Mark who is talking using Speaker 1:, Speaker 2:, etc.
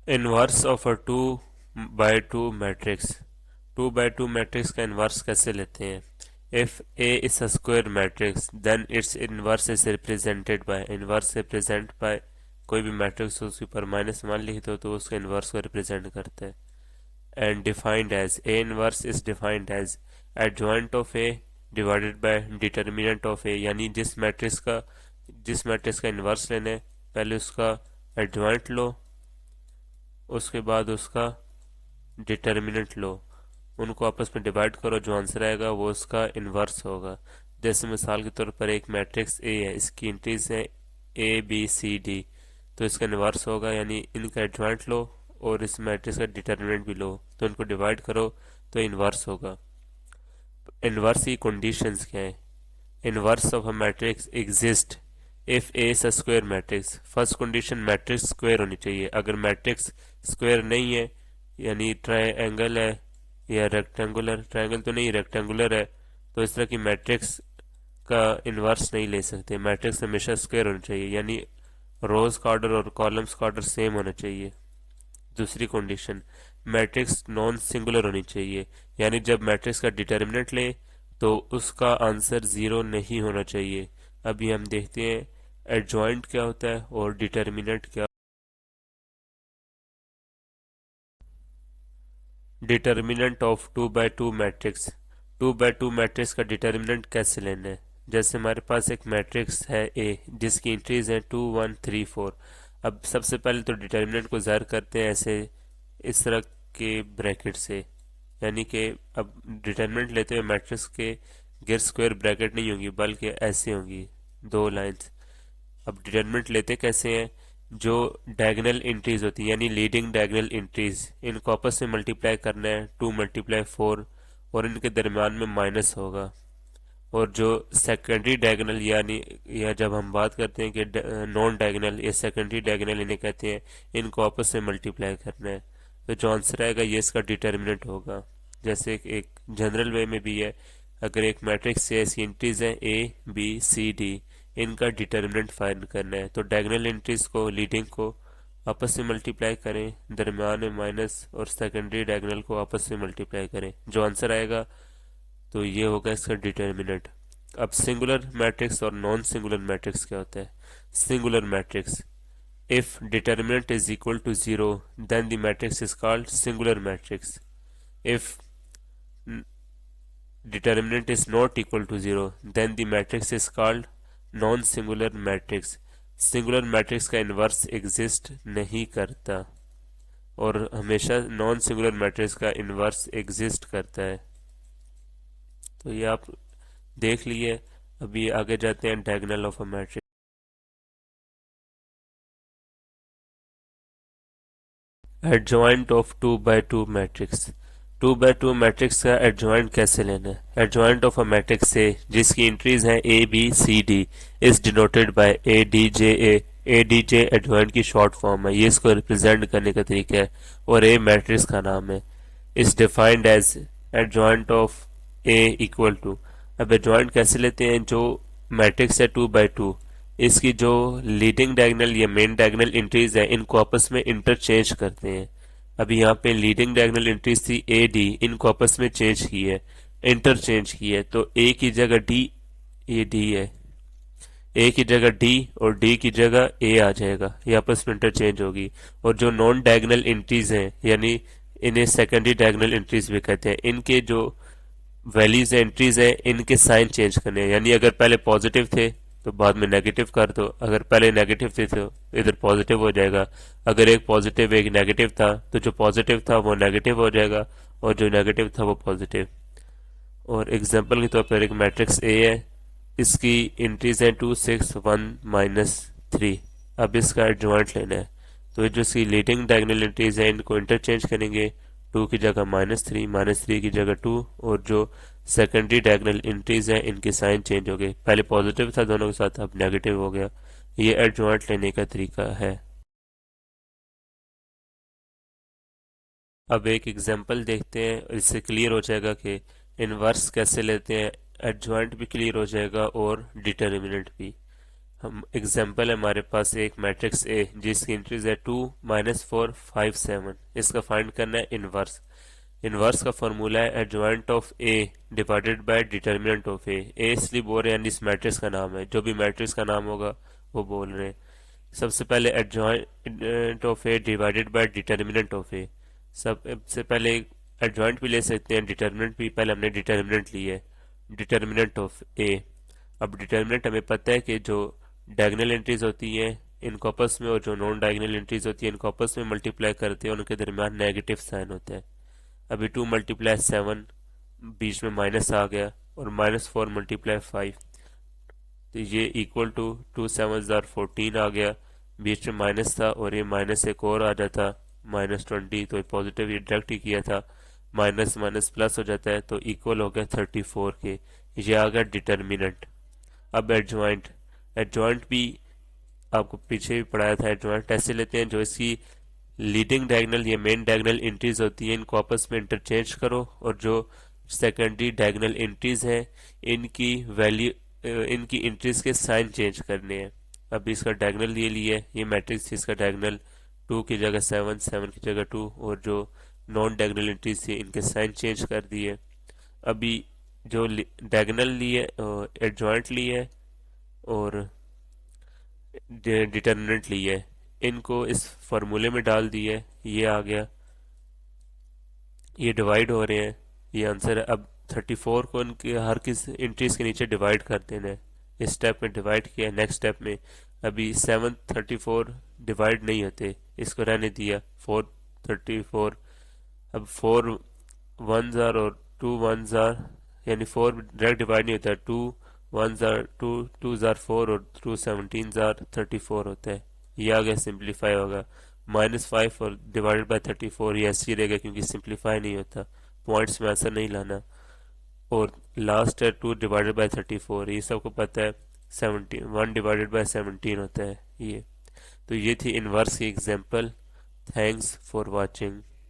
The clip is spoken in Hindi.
Speaker 1: Inverse of a 2 by 2 matrix. 2 by 2 matrix का इनवर्स कैसे लेते हैं? If A is a square matrix then its inverse is represented by, inverse represent by कोई भी मैट्रिक्स हो उसके ऊपर माइनस वन लिख दो तो उसके इनवर्स को रिप्रेजेंट करता है। And defined as, A inverse is defined as adjoint of A divided by determinant of A, यानी जिस मैट्रिक्स का इनवर्स लेना है पहले उसका एडजॉइंट लो, उसके बाद उसका डिटर्मिनेंट लो, उनको आपस में डिवाइड करो, जो आंसर आएगा वो उसका इन्वर्स होगा। जैसे मिसाल के तौर पर एक मैट्रिक्स ए है, इसकी एंट्रीज है ए बी सी डी, तो इसका इन्वर्स होगा, यानी इनका एडजॉइंट लो और इस मैट्रिक्स का डिटर्मिनेंट भी लो, तो इनको डिवाइड करो तो इन्वर्स होगा। इन्वर्स की कंडीशंस क्या है? Inverse of a matrix exist if A is a square matrix. First condition matrix square होनी चाहिए। अगर मैट्रिक्स स्क्वायर नहीं है, यानी ट्रायंगल है या रेक्टेंगुलर, ट्रायंगल तो नहीं रेक्टेंगुलर है, तो इस तरह की मैट्रिक्स का इनवर्स नहीं ले सकते। मैट्रिक्स हमेशा स्क्वायर होना चाहिए, यानी रोज का ऑर्डर और कॉलम्स का ऑर्डर सेम होना चाहिए। दूसरी कंडीशन, मैट्रिक्स नॉन सिंगुलर होनी चाहिए, यानी जब मैट्रिक्स का डिटर्मिनेंट ले तो उसका आंसर जीरो नहीं होना चाहिए। अभी हम देखते हैं एडजॉइंट क्या होता है और डिटर्मिनेंट क्या। Determinant of 2 by 2 matrix. 2 by 2 matrix का डिटर्मिनेंट कैसे लेना है? जैसे हमारे पास एक मैट्रिक्स है ए जिसकी एंट्रीज हैं 2 1 3 4। अब सबसे पहले तो डिटर्मिनेंट को ज़ाहिर करते हैं ऐसे, इस तरह के ब्रैकेट से, यानी कि अब डिटर्मिनेंट लेते हुए मैट्रिक्स के गिर स्क्वायर ब्रैकेट नहीं होंगी बल्कि ऐसे होंगी, दो लाइंस। अब डिटर्मिनेंट लेते कैसे हैं? जो डायगोनल एंट्रीज होती हैं यानी लीडिंग डायगोनल एंट्रीज, इनको आपस में मल्टीप्लाई करना है, 2 × 4, और इनके दरमियान में माइनस होगा। और जो सेकेंडरी डायगोनल यानी, या जब हम बात करते हैं कि नॉन डायगोनल या सेकेंडरी डायगोनल इन्हें कहते हैं, इनको आपस में मल्टीप्लाई करना है, तो जो आंसर आएगा ये इसका डिटर्मिनेंट होगा। जैसे एक जनरल वे में भी है, अगर एक मैट्रिक्स है, इसकी एंट्रीज है ए बी सी डी, इनका डिटर्मिनेंट फाइंड करना है, तो डायगोनल एंट्रीज को, लीडिंग को आपस में मल्टीप्लाई करें, दरमियान में माइनस, और सेकेंडरी डायगोनल को आपस में मल्टीप्लाई करें, जो आंसर आएगा तो ये होगा इसका डिटर्मिनेंट। अब सिंगुलर मैट्रिक्स और नॉन सिंगुलर मैट्रिक्स क्या होता है? Singular matrix, if determinant is equal to zero then the matrix is called singular matrix. If determinant is not equal to zero then the matrix is called non singular matrix. Singular matrix का इन्वर्स एग्जिस्ट नहीं करता और हमेशा नॉन सिंगुलर मैट्रिक्स का इन्वर्स एग्जिस्ट करता है। तो ये आप देख लिए। अभी आगे जाते हैं diagonal of a matrix. Adjoint of 2 by 2 matrix. 2 by 2 matrix का एडजॉइंट कैसे लेना है? एडजॉइंट ऑफ अ मैट्रिक्स से जिसकी एंट्रीज हैं A B C D is denoted by A D J A. A D J adjoint की शॉर्ट फॉर्म है, ये इसको रिप्रेजेंट करने का तरीका है, और ए मैट्रिक्स का नाम है। Is defined as adjoint of A equal to. अब एडजॉइंट कैसे लेते हैं? जो मैट्रिक्स है 2 by 2, इसकी जो लीडिंग डायगोनल या मेन डायगोनल एंट्रीज है इनको आपस में इंटरचेंज करते हैं। अभी यहाँ पे लीडिंग डायगोनल एंट्रीज थी ए डी, इनको आपस में चेंज की है, इंटरचेंज की है, तो ए की जगह डी, ये डी है, ए की जगह डी और डी की जगह ए आ जाएगा, ये आपस में इंटरचेंज होगी। और जो नॉन डायगोनल एंट्रीज हैं, यानी इन्हें सेकेंडरी डायगोनल एंट्रीज भी कहते हैं, इनके जो वैल्यूज एंट्रीज है इनके साइन चेंज करने हैं, यानी अगर पहले पॉजिटिव थे तो बाद में नेगेटिव कर दो, अगर पहले नेगेटिव थे तो इधर पॉजिटिव हो जाएगा, अगर एक पॉजिटिव एक नेगेटिव था तो जो पॉजिटिव था वो नेगेटिव हो जाएगा और जो नेगेटिव था वो पॉजिटिव। और एग्जांपल के तौर पर एक मैट्रिक्स ए है, इसकी एंट्रीज हैं 2 6 1 -3। अब इसका एडजॉइंट लेना है, तो जो इसकी लीडिंग डायगोनल एंट्रीज हैं इनको इंटरचेंज करेंगे, 2 की जगह -3, -3 की जगह 2, और जो सेकेंडरी डायगोनल एंट्रीज हैं इनके साइन चेंज हो गए, पहले पॉजिटिव था दोनों के साथ, अब नेगेटिव हो गया। ये एडजॉइंट लेने का तरीका है। अब एक एग्जांपल देखते हैं, इससे क्लियर हो जाएगा कि इनवर्स कैसे लेते हैं, एडजॉइंट भी क्लियर हो जाएगा और डिटर्मिनेंट भी। हम एग्जाम्पल है हमारे पास एक मैट्रिक्स ए जिसकी एंट्रीज है 2 -4 5 7। इसका फाइंड करना है इनवर्स। इनवर्स का फॉर्मूला है adjoint of A divided by determinant of A इसलिए बोल रहे हैं यानी इस मैट्रिक्स का नाम है, जो भी मैट्रिक्स का नाम होगा वो बोल रहे हैं। सबसे पहले adjoint of A divided by determinant of A. सबसे पहले एडजॉइंट भी ले सकते हैं, डिटर्मिनेंट भी। पहले हमने डिटर्मिनेंट ली है, डिटर्मिनेंट ऑफ ए। अब डिटर्मिनेंट हमें पता है कि जो डायगोनल एंट्रीज होती हैं इनको आपस में और जो नॉन डायगोनल एंट्रीज होती हैं इनको आपस में मल्टीप्लाई करते हैं, उनके दरमियान नेगेटिव साइन होता है। अभी 2 × 7 बीच में माइनस आ गया, और -4 × 5 तो ये इक्वल टू 2 7 * 14 आ गया। बीच में माइनस था और ये माइनस एक और आ जाता -20, तो पॉजिटिव ये डायरेक्ट ही किया था, माइनस माइनस प्लस हो जाता है तो इक्वल हो गया 34 के। ये आ गया डिटर्मिनेंट। अब एडजॉइंट, एडजॉइंट भी आपको पीछे भी पढ़ाया था। एडजॉइंट ऐसे लेते हैं जो इसकी लीडिंग डायगोनल या मेन डायगोनल एंट्रीज होती हैं इनको आपस में इंटरचेंज करो, और जो सेकेंडरी डायगोनल एंट्रीज हैं इनकी वैल्यू, इनकी एंट्रीज के साइन चेंज करने हैं। अब इसका डायगोनल ये लिया है, ये मैट्रिक्स थी, इसका डायगोनल 2 की जगह 7, 7 की जगह 2, और जो नॉन डायगोनल एंट्रीज थी इनके साइन चेंज कर दिए। अभी जो डायगोनल लिए एडजॉइंट लिए और डिटर्मिनेंट लिए, इनको इस फार्मूले में डाल दिए, ये आ गया, ये डिवाइड हो रहे हैं, ये आंसर है। अब 34 को इनके हर किस इंट्रीज के नीचे डिवाइड कर देना है। इस स्टेप में डिवाइड किया, नेक्स्ट स्टेप में अभी 7 34 डिवाइड नहीं होते, इसको रहने दिया 4 34। अब 4 1s और 2 1s, यानी 4 डायरेक्ट डिवाइड नहीं होता, 2 1s 2, 2s 4 और 2 17s 34 होता है। ये आ गया, सिंप्लीफाई होगा -5 और डिवाइडेड बाय 34, ये ऐसे ही रहेगा क्योंकि सिंप्लीफाई नहीं होता, पॉइंट्स में आंसर नहीं लाना। और लास्ट है 2 डिवाइडेड बाय 34, ये सबको पता है 17, 1 डिवाइडेड बाय 17 होता है ये। तो ये थी इनवर्स की एग्जांपल। Thanks for watching.